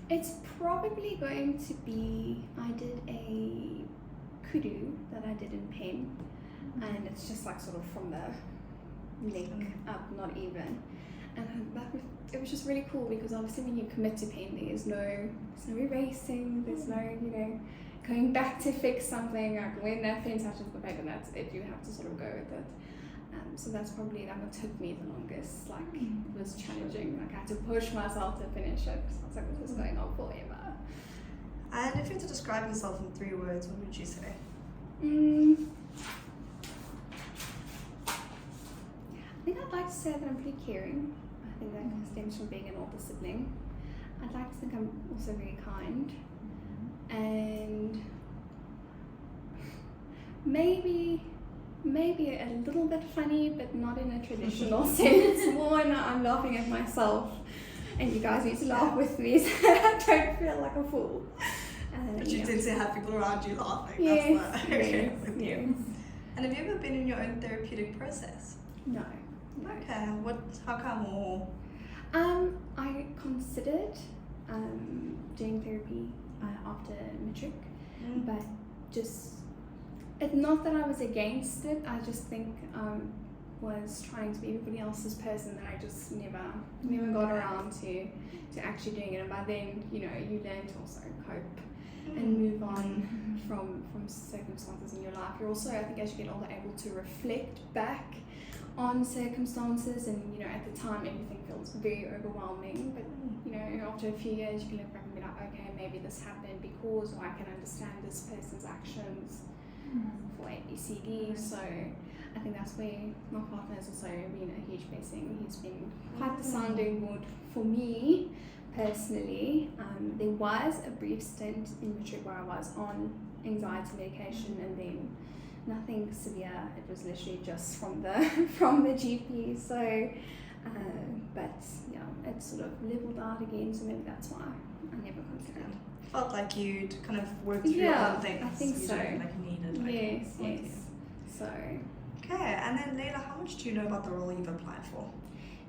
It's probably going to be, I did a kudu that I did in pen, and it's just like sort of from the neck up, not even. And it was just really cool because obviously when you commit to pen, there's no erasing, there's no, going back to fix something. Like when that pen touches the paper, that's it. You have to sort of go with it. So that's probably what took me the longest. Like it was challenging. Like I had to push myself to finish it. So I was like, this is going on forever. And if you had to describe yourself in 3 words, what would you say? I think I'd like to say that I'm pretty caring. I think that stems from being an older sibling. I'd like to think I'm also very kind. And maybe a little bit funny, but not in a traditional sense. More when I'm laughing at myself, and you guys need to laugh with me so I don't feel like a fool. But you tend to have people around you laughing. Yes, That's with you. And have you ever been in your own therapeutic process? No. Okay. How come? Or I considered doing therapy after matric, but just it's not that I was against it. I just think was trying to be everybody else's person that I just never got around to actually doing it. And by then, you learn to also cope and move on from circumstances in your life. You're also, I think, as you get older, able to reflect back on circumstances, and at the time everything feels very overwhelming, but after a few years you can look back and be like, okay, maybe this happened because, or I can understand this person's actions for ABCD. So I think that's where my partner has also been a huge blessing. He's been quite the sounding board for me personally. There was a brief stint in matric where I was on anxiety medication, and then nothing severe. It was literally just from the GP. So, but yeah, it sort of leveled out again. So maybe that's why I never considered. Felt like you'd kind of worked through your own things. I think so. Needed. Yes. So. Okay, and then Leilah, how much do you know about the role you've applied for?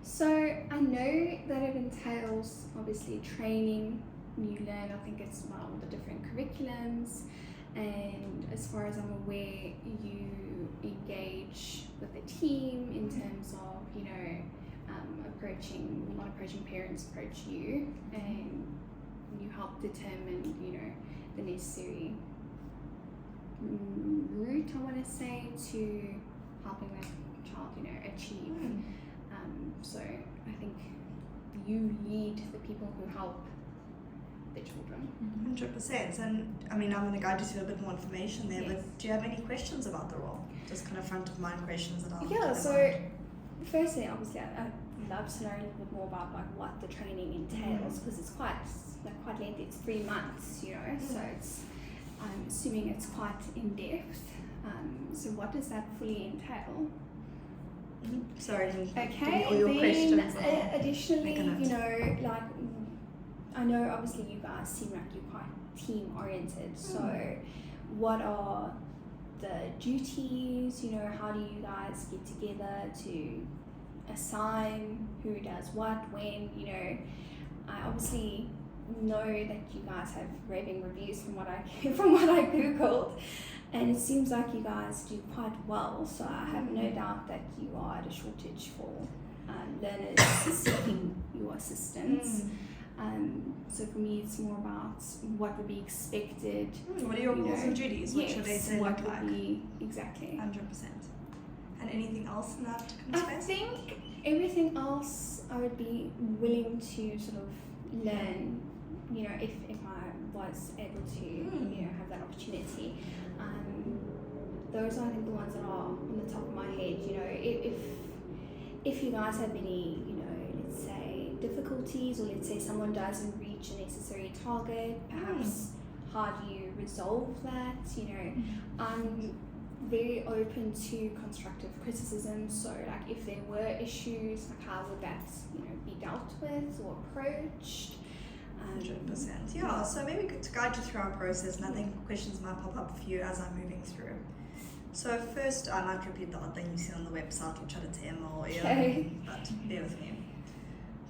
So I know that it entails obviously training. You learn, I think it's all the different curriculums. And as far as I'm aware, you engage with the team in terms of, not approaching parents approach you, and you help determine, the necessary route, I want to say, to helping that child, achieve. So I think you lead the people who help the children. 100%. And I mean, I'm going to guide you through a bit more information there, Yes. but do you have any questions about the role? Just kind of front of mind questions that I'll Yeah, so firstly, obviously, I'd love to learn a little bit more about what the training entails, because it's quite lengthy. It's 3 months, so it's, I'm assuming it's quite in depth. So what does that fully entail? Sorry, Okay, all your then questions. additionally, I know obviously you guys seem like you're quite team oriented. So what are the duties? How do you guys get together to assign who does what, when? I obviously know that you guys have raving reviews from what I googled, and it seems like you guys do quite well. So I have no doubt that you are at a shortage for learners seeking your assistance. So for me, it's more about what would be expected. What are your roles and duties? What should they what look like? would be exactly. 100%. And anything else in that kind of I space? think everything else I would be willing to sort of learn. If I was able to have that opportunity. Those are, I think, the ones that are on the top of my head. If you guys have any, let's say difficulties, or let's say someone doesn't reach a necessary target, perhaps how do you resolve that? I'm very open to constructive criticism. So like if there were issues, like how would that be dealt with or approached? 100%. Yeah, so maybe to guide you through our process, and I think questions might pop up for you as I'm moving through. So first, I might repeat the odd thing you see on the website, which I did to Emma or Okay. but bear with me.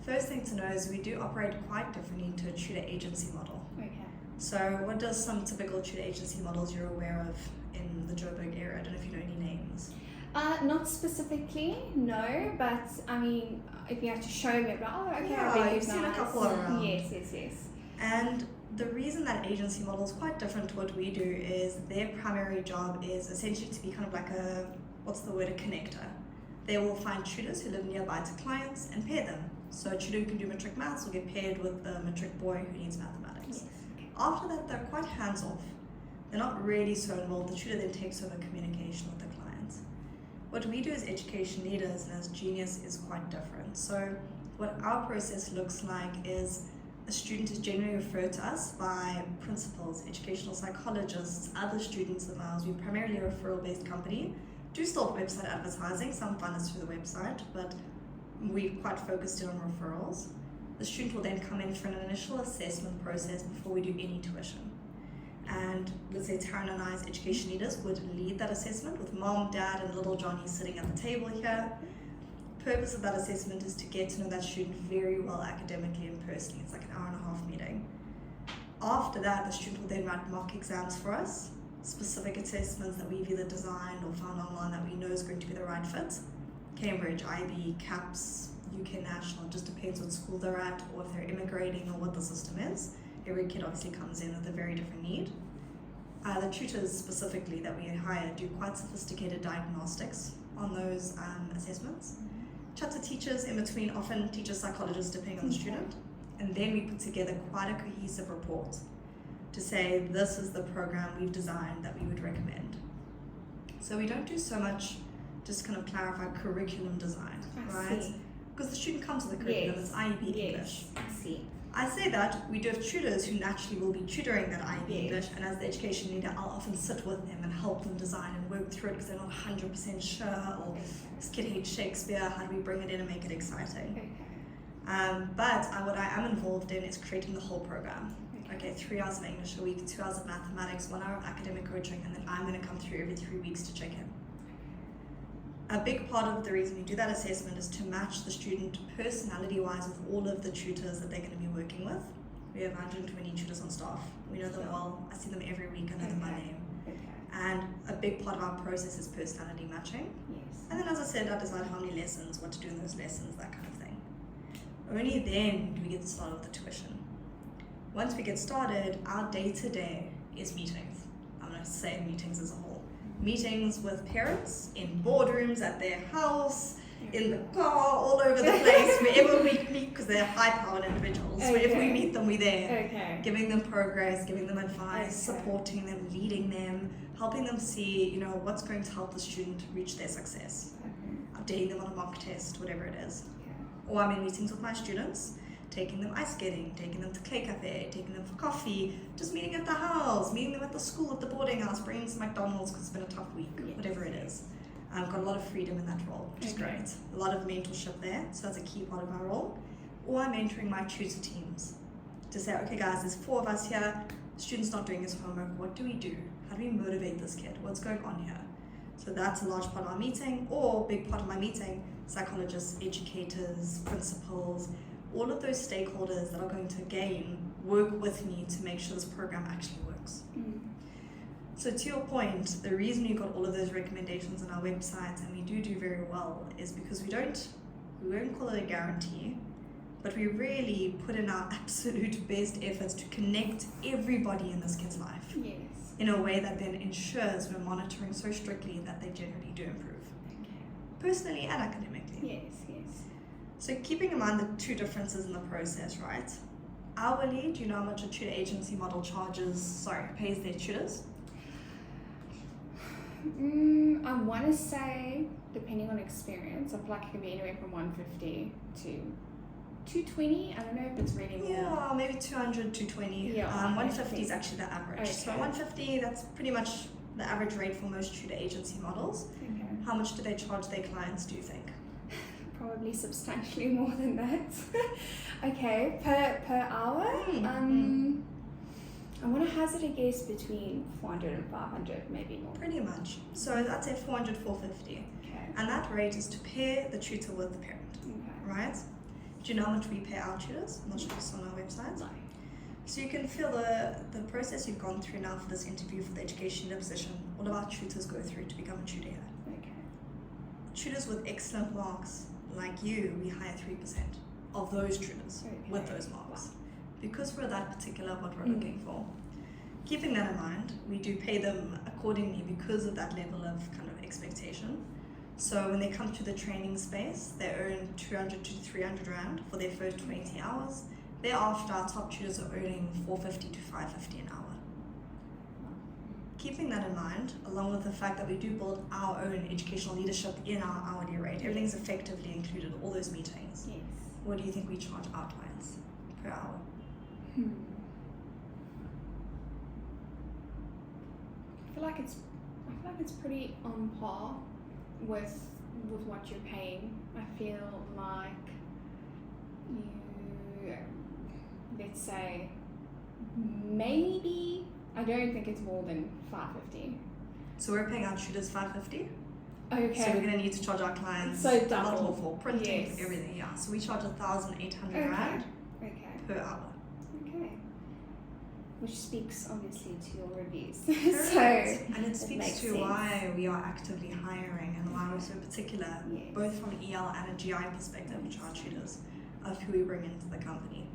First thing to know is we do operate quite differently to a tutor agency model. Okay. So what does some typical tutor agency models you're aware of in the Joburg area? I don't know if you know any names. Not specifically, no, but I mean, if you have to show me, okay, Yeah, I bet you've seen a couple around. Yes. And the reason that agency model is quite different to what we do is their primary job is essentially to be kind of like a connector. They will find tutors who live nearby to clients and pair them. So a tutor who can do matric maths will get paired with the matric boy who needs mathematics. Yes. After that, they're quite hands-off. They're not really so involved. The tutor then takes over communication with the clients. What we do as education leaders and as Genius is quite different. So what our process looks like is a student is generally referred to us by principals, educational psychologists, other students of ours. We're primarily a referral-based company. Do still have website advertising, some find us through the website, but we're quite focused in on referrals. The student will then come in for an initial assessment process before we do any tuition. And let's say Taryn and I as education leaders would lead that assessment with mom, dad, and little Johnny sitting at the table here. Purpose of that assessment is to get to know that student very well academically and personally. It's like an 1.5-hour meeting. After that, the student will then write mock exams for us, specific assessments that we've either designed or found online that we know is going to be the right fit. Cambridge, IB, CAPS, UK National, just depends what school they're at or if they're immigrating or what the system is. Every kid obviously comes in with a very different need. The tutors specifically that we hire do quite sophisticated diagnostics on those assessments. Chat to teachers in between, often teachers, psychologists, depending on the student. And then we put together quite a cohesive report to say this is the program we've designed that we would recommend. So we don't do so much, just kind of clarify curriculum design, right? Because the student comes with the curriculum, it's IEB English. I see. I say that we do have tutors who naturally will be tutoring that IEB English, and as the education leader, I'll often sit with them and help them design and work through it because they're not 100% sure, or this kid hates Shakespeare, how do we bring it in and make it exciting? But what I am involved in is creating the whole program. Okay, 3 hours of English a week, 2 hours of mathematics, 1 hour of academic coaching, and then I'm going to come through every 3 weeks to check in. A big part of the reason we do that assessment is to match the student personality-wise with all of the tutors that they're going to be working with. We have 120 tutors on staff. We know them well. I see them every week. I know them by name. And a big part of our process is personality matching. Yes. And then, as I said, I decide how many lessons, what to do in those lessons, that kind of thing. Only then do we get started with the tuition. Once we get started, our day-to-day is meetings. I'm going to say meetings as a whole. Meetings with parents, in boardrooms, at their house, in the car, all over the place, wherever we meet, because they're high-powered individuals. Wherever we meet them, we're there. Giving them progress, giving them advice, supporting them, leading them, helping them see, what's going to help the student reach their success. Updating them on a mock test, whatever it is. Or I'm in meetings with my students, taking them ice skating, taking them to Clay Cafe, taking them for coffee, just meeting at the house, meeting them at the school, at the boarding house, bringing them to McDonald's because it's been a tough week, whatever it is. I've got a lot of freedom in that role, which is great. A lot of mentorship there, so that's a key part of my role. Or I'm mentoring my tutor teams to say, okay guys, there's 4 of us here, the student's not doing his homework, what do we do? How do we motivate this kid? What's going on here? So that's a large part of our meeting, or a big part of my meeting, psychologists, educators, principals, all of those stakeholders that are going to, again, work with me to make sure this program actually works. So to your point, the reason we got all of those recommendations on our website, and we do very well, is because we won't call it a guarantee, but we really put in our absolute best efforts to connect everybody in this kid's life in a way that then ensures we're monitoring so strictly that they generally do improve, personally and academically. So keeping in mind the 2 differences in the process, right? Hourly, do you know how much a tutor agency model pays their tutors? I want to say, depending on experience, I feel like it can be anywhere from 150 to 220. I don't know if it's really more. Yeah, maybe 200, 220. 150 is actually the average. So 150, that's pretty much the average rate for most tutor agency models. How much do they charge their clients, do you think? Probably substantially more than that. Per hour? I want to hazard a guess between 400 and 500, maybe more. Pretty much. So I'd say 400, 450. And that rate is to pair the tutor with the parent, right? Do you know how much we pay our tutors? I'm not sure if it's on our website. No. So you can feel the process you've gone through now for this interview for the education leader position. All of our tutors go through to become a tutor here. Okay. Tutors with excellent marks, like you, we hire 3% of those tutors with those marks. Wow. Because we're that particular what we're looking for. Keeping that in mind, we do pay them accordingly because of that level of kind of expectation. So when they come to the training space, they earn 200 to 300 Rand for their first 20 hours. Thereafter, our top tutors are earning 450 to 550 an hour. Keeping that in mind, along with the fact that we do build our own educational leadership in our hourly rate, everything's effectively included, all those meetings. Yes. What do you think we charge our clients per hour? I feel like it's pretty on par with what you're paying. I feel like you, let's say, maybe, I don't think it's more than 550. So we're paying our tutors 550. Okay. So we're going to need to charge our clients So a lot double. more for printing, Yes. everything. Yeah. So we charge 1,800 Rand Okay. per hour. Okay. Which speaks obviously to your reviews. Correct. And it makes speaks to sense. why we are actively hiring and why we're so particular, Yes. both from an EL and a GI perspective, which are our tutors, of who we bring into the company.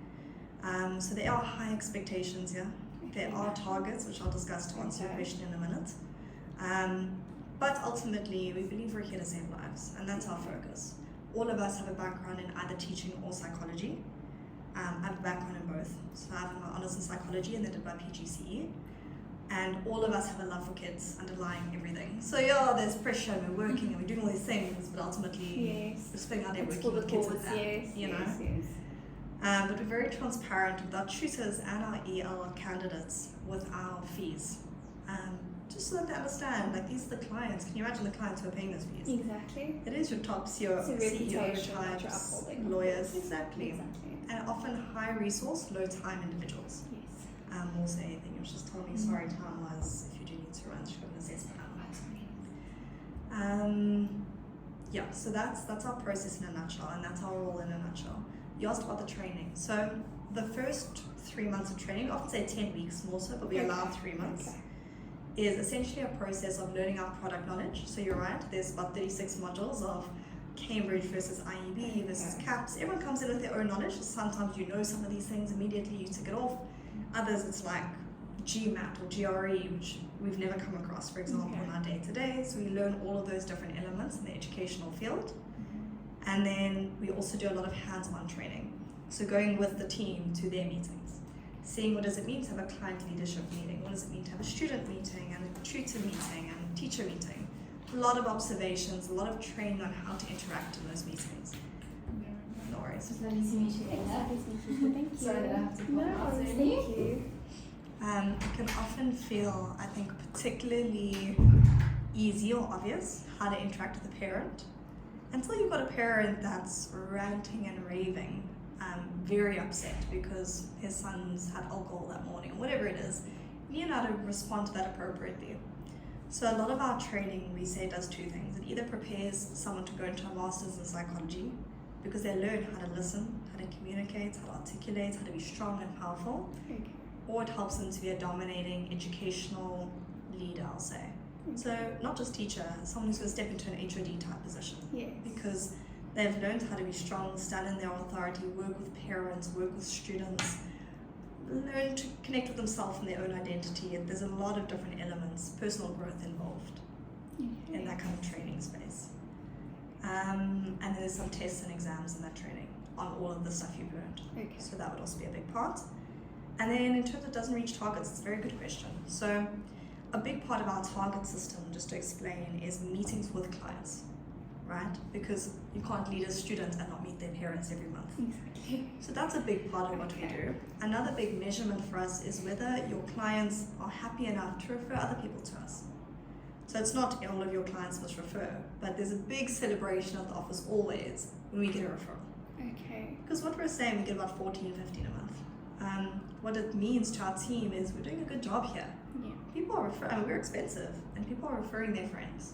So there are high expectations here. There are targets, which I'll discuss to answer your question in a minute. But ultimately, we believe we're here to save lives, and that's our focus. All of us have a background in either teaching or psychology. I have a background in both. So I have my honours in psychology and then did my PGCE. And all of us have a love for kids underlying everything. So yeah, there's pressure and we're working and we're doing all these things, but ultimately Yes. we're spending our day It's working for with the kids cause, with that, yes, you know. yes. But we're very transparent with our tutors and our EL candidates with our fees. Just so that they understand, like these are the clients. Can you imagine the clients who are paying those fees? Exactly. It is your top CEO, It's a CEO reputation that you're types, upholding. lawyers, exactly. Exactly. And often high resource, low time individuals. Yes. More say anything, you just told me sorry time was if you do need to run through an assessment. Yeah, so that's our process in a nutshell, and that's our role in a nutshell. You asked about the training. So the first 3 months of training, I often say 10 weeks more so, but we allow 3 months, is essentially a process of learning our product knowledge. So you're right, there's about 36 modules of Cambridge versus IEB versus CAPS. Everyone comes in with their own knowledge. Sometimes you know some of these things immediately, you tick it off. Others it's like GMAT or GRE, which we've never come across, for example, in our day-to-day. So we learn all of those different elements in the educational field. And then we also do a lot of hands-on training. So going with the team to their meetings, seeing what does it mean to have a client leadership meeting, what does it mean to have a student meeting and a tutor meeting and a teacher meeting. A lot of observations, a lot of training on how to interact in those meetings. No worries. It's lovely to meet you, Leilah. Thank you. Sorry that I have to No, pop out thank early. you. It can often feel, I think, particularly easy or obvious how to interact with a parent until you've got a parent that's ranting and raving, very upset because his son's had alcohol that morning or whatever it is. You know how to respond to that appropriately. So a lot of our training, we say, does two things. It either prepares someone to go into a master's in psychology because they learn how to listen, how to communicate, how to articulate, how to be strong and powerful, or it helps them to be a dominating educational leader, I'll say. So not just teacher, someone who's going to step into an HOD type position. Yes. Because they've learned how to be strong, stand in their authority, work with parents, work with students, learn to connect with themselves and their own identity. There's a lot of different elements, personal growth involved in that kind of training space. And then there's some tests and exams in that training on all of the stuff you've learned. Okay. So that would also be a big part. And then in terms of doesn't reach targets, it's a very good question. So a big part of our target system, just to explain, is meetings with clients, right? Because you can't lead a student and not meet their parents every month. Exactly. So that's a big part of what we do. Another big measurement for us is whether your clients are happy enough to refer other people to us. So it's not all of your clients must refer, but there's a big celebration at the office always when we get a referral. Okay. Because what we're saying, we get about 14, 15 a month. What it means to our team is we're doing a good job here. Yeah. People are referring, we're expensive, and people are referring their friends.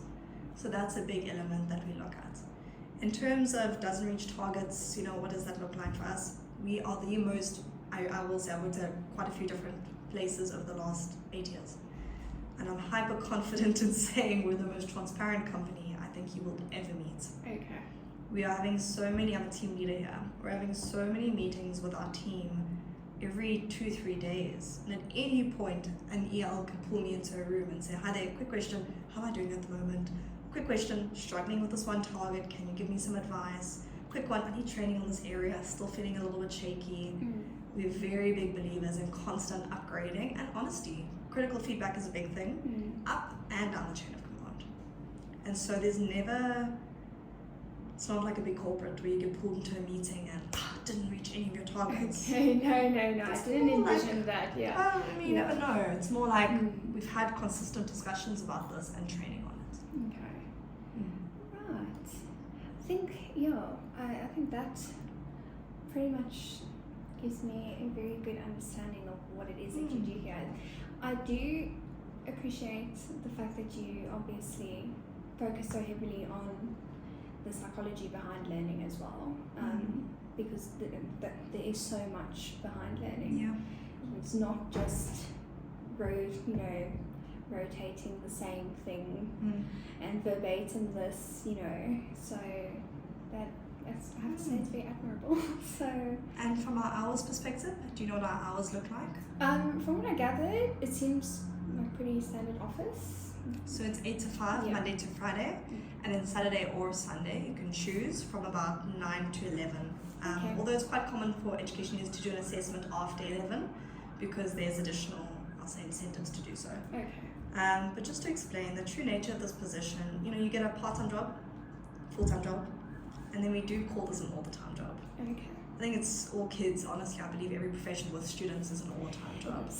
So that's a big element that we look at. In terms of doesn't reach targets, what does that look like for us? We are the most, I will say, I worked at quite a few different places over the last 8 years. And I'm hyper confident in saying we're the most transparent company I think you will ever meet. Okay. We are having so many, I'm a team leader here, we're having so many meetings with our team every 2-3 days. And at any point, an EL can pull me into a room and say, hi there, quick question, how am I doing at the moment? Quick question, struggling with this one target, can you give me some advice? Quick one, I need training on this area, still feeling a little bit shaky. We're very big believers in constant upgrading and honesty. Critical feedback is a big thing, up and down the chain of command. And so there's never, it's not like a big corporate where you get pulled into a meeting and didn't reach any of your targets. Okay, no, I It's didn't more envision like, that, yeah. You never know. It's more like we've had consistent discussions about this and training on it. Okay. Right. I think, I think that pretty much gives me a very good understanding of what it is that you do here. I do appreciate the fact that you obviously focus so heavily on the psychology behind learning as well, because there is so much behind learning. Yeah. It's not just rotating the same thing and verbatim this, so that's, I have to say, it's very admirable. So, and from our hours perspective, do you know what our hours look like? From what I gathered, it seems like pretty standard office. So it's 8 to 5, Monday to Friday, and then Saturday or Sunday you can choose from about 9 to 11. Although it's quite common for education years to do an assessment after 11 because there's additional, I'll say, incentives to do so. Okay. But just to explain the true nature of this position, you get a part-time job, full-time job, and then we do call this an all-the-time job. Okay. I think it's all kids, honestly. I believe every profession with students is an all-the-time job.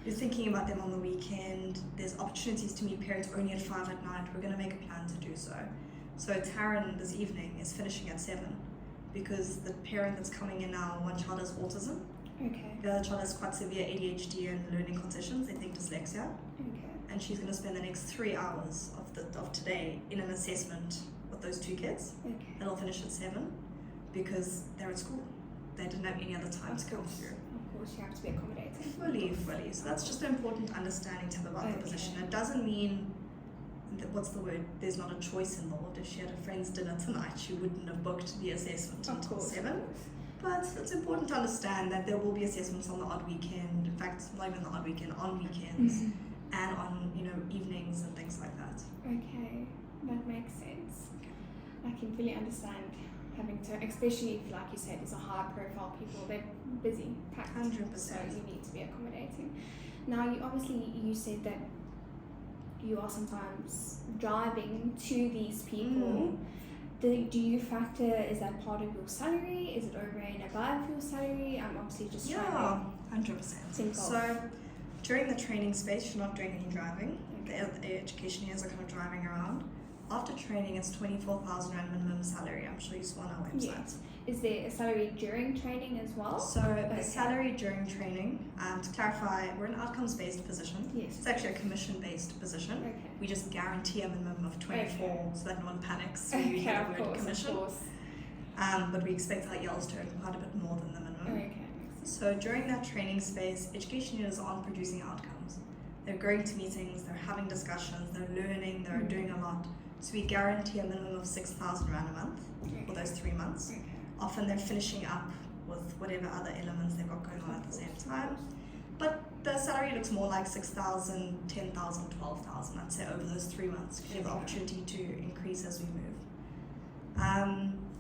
You're thinking about them on the weekend. There's opportunities to meet parents only at 5 at night. We're going to make a plan to do so. So Taryn this evening is finishing at 7 because the parent that's coming in now, one child has autism. Okay. The other child has quite severe ADHD and learning concessions. They think dyslexia. Okay. And she's going to spend the next 3 hours of today in an assessment with those 2 kids. Okay. It'll finish at 7 because they're at school. They didn't have any other time to come through. Of course, you have to be accommodating. Fully. So that's just an important understanding to have about the position. It doesn't mean, what's the word, there's not a choice involved. If she had a friend's dinner tonight, she wouldn't have booked the assessment until 7. But it's important to understand that there will be assessments on the odd weekend. In fact, not even the odd weekend, on weekends, and on evenings and things like that. Okay, that makes sense. I can fully understand having to, especially if, like you said, it's a high profile people, they're busy, packed. 100%. So you need to be accommodating. Now, you said that you are sometimes driving to these people. Do you factor, is that part of your salary? Is it over and above your salary? I'm obviously just trying to 100%. So during the training space, you're not doing any driving. The education years are kind of driving around. After training, it's 24,000 Rand minimum salary. I'm sure you saw on our website. Yes. Is there a salary during training as well? So the salary during training, to clarify, we're an outcomes-based position. Yes. It's actually a commission-based position. Okay. We just guarantee a minimum of 24 so that no one panics when you Okay, hear the word commission. Of course. But we expect our ELs to earn quite a bit more than the minimum. Okay. So during that training space, education leaders aren't producing outcomes. They're going to meetings, they're having discussions, they're learning, they're doing a lot. So we guarantee a minimum of 6,000 Rand a month for those 3 months. Okay. Often they're finishing up with whatever other elements they've got going on at the same time. But the salary looks more like 6,000, 10,000, 12,000, I'd say, over those 3 months. You have the opportunity to increase as we move.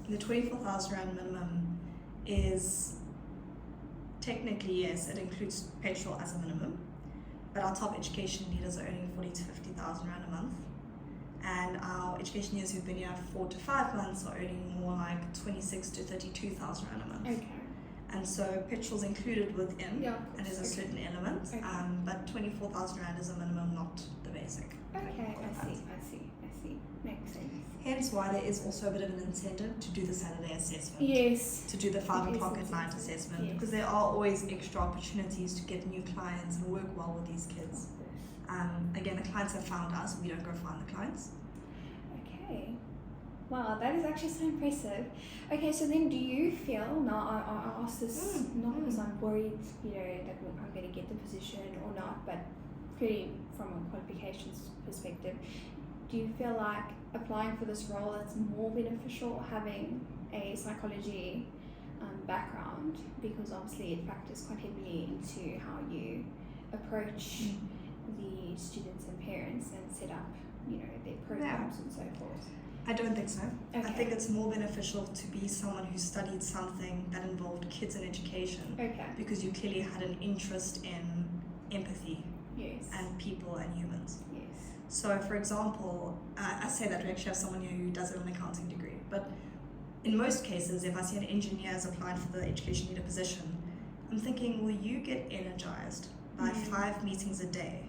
The 24,000 Rand minimum is technically, yes, it includes petrol as a minimum, but our top education leaders are earning 40 to 50,000 Rand a month. And our education leaders who've been here 4 to 5 months are earning more like 26 to 32,000 Rand a month. Okay. And so petrol's included within, and there's a Okay. certain element, Okay. but 24,000 Rand is a minimum, not the basic. Okay, I see. Makes sense. Hence why there is also a bit of an incentive to do the Saturday assessment. Yes. To do the 5 It is o'clock at night incentive, assessment, yes. because there are always extra opportunities to get new clients and work well with these kids. Again, the clients have found us, we don't go find the clients. Okay. Wow, that is actually so impressive. Okay, so then do you feel, now I asked this not because I'm worried, you know, that I'm going to get the position or not, but pretty from a qualifications perspective, do you feel like applying for this role it's more beneficial having a psychology background, because obviously it factors quite heavily into how you approach the students and parents and set up, you know, their programs and so forth? I don't think so. Okay. I think it's more beneficial to be someone who studied something that involved kids and education, because you clearly had an interest in empathy and people and humans. So, for example, I say that we actually have someone here who does an accounting degree, but in most cases, if I see an engineer is applying for the education leader position, I'm thinking, will you get energized by 5 meetings a day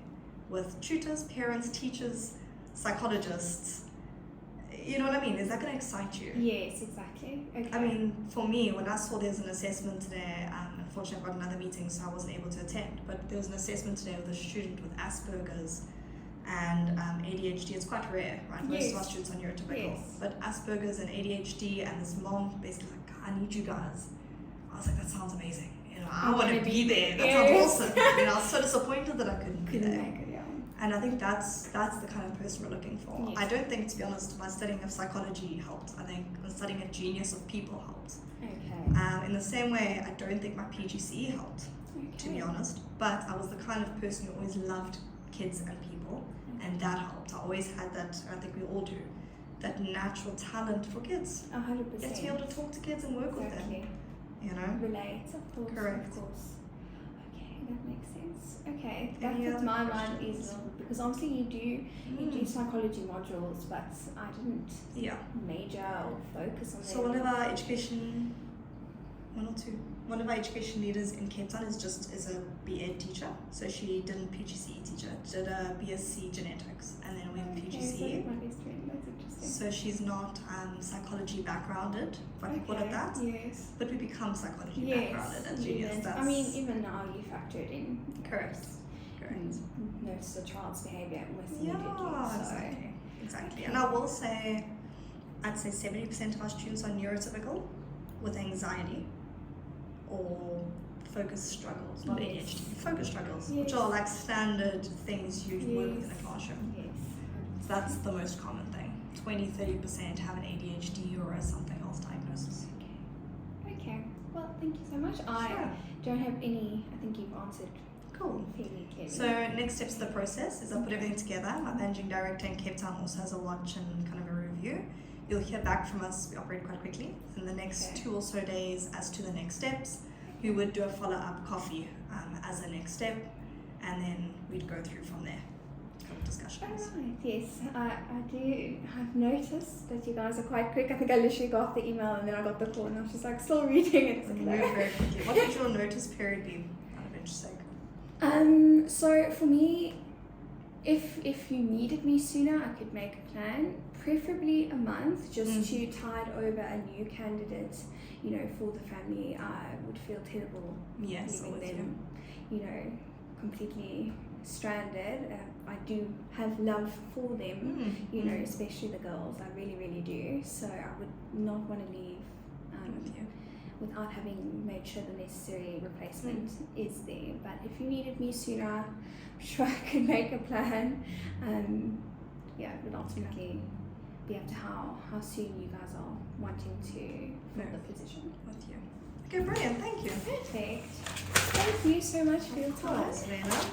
with tutors, parents, teachers, psychologists? You know what I mean? Is that going to excite you? Yes, exactly. Okay. I mean, for me, when I saw there's an assessment today, unfortunately I've got another meeting, so I wasn't able to attend, but there was an assessment today with a student with Asperger's and ADHD. It's quite rare, right? Most of our students are neurotypical. But Asperger's and ADHD, and this mom basically like, I need you guys. I was like, that sounds amazing. You know, I want to be there. That sounds awesome. You know, I was so disappointed that I couldn't be there. Make it, And I think that's the kind of person we're looking for. I don't think, to be honest, my studying of psychology helped. I think my studying of genius of people helped. In the same way, I don't think my PGCE helped, to be honest. But I was the kind of person who always loved kids and people, and that helped. I always had that, I think we all do, that natural talent for kids. 100%. Get to be able to talk to kids and work with them. You know? Relate, of course. Correct. Of course. Okay, that makes sense. Okay, Any that's other my mind questions? is because obviously you do psychology modules, but I didn't major or focus on So one of our education leaders in Cape Town is a BA teacher. So she didn't PGCE teacher, did a BSc genetics, and then went PGCE. That's interesting. So she's not psychology backgrounded, if I can call it that. Yes. But we become psychology backgrounded as juniors. I mean, even now you factor it in. Correct. Notice the child's behaviour almost Yeah, immediately. exactly. And I will say, I'd say 70% of our students are neurotypical with anxiety or focus struggles, not ADHD, focus struggles, which are like standard things you'd work with in a classroom. So that's the most common thing. 20-30% have an ADHD or a something else diagnosis. Okay. Well, thank you so much. I don't have any. I think you've answered. Cool. So next steps of the process is I put everything together. My managing director in Cape Town also has a watch and kind of a review. You'll hear back from us. We operate quite quickly. In the next 2 or so days as to the next steps, we would do a follow-up coffee as a next step, and then we'd go through from there. Discussions. Alright, yes, I do. I've noticed that you guys are quite quick. I think I literally got the email and then I got the call and I was just like still reading it. Move very quickly. What would your notice period be? Out of interest sake. So for me, if you needed me sooner, I could make a plan, preferably a month, just to tide over a new candidate, you know, for the family. I would feel terrible leaving them, you know, completely stranded. I do have love for them, you know, especially the girls. I really, really do. So I would not want to leave without having made sure the necessary replacement is there. But if you needed me sooner, I'm sure I could make a plan. It would ultimately be up to how soon you guys are wanting to fill the position. With you. Okay, brilliant. Thank you. Perfect. Thank you so much for your time. Leilah.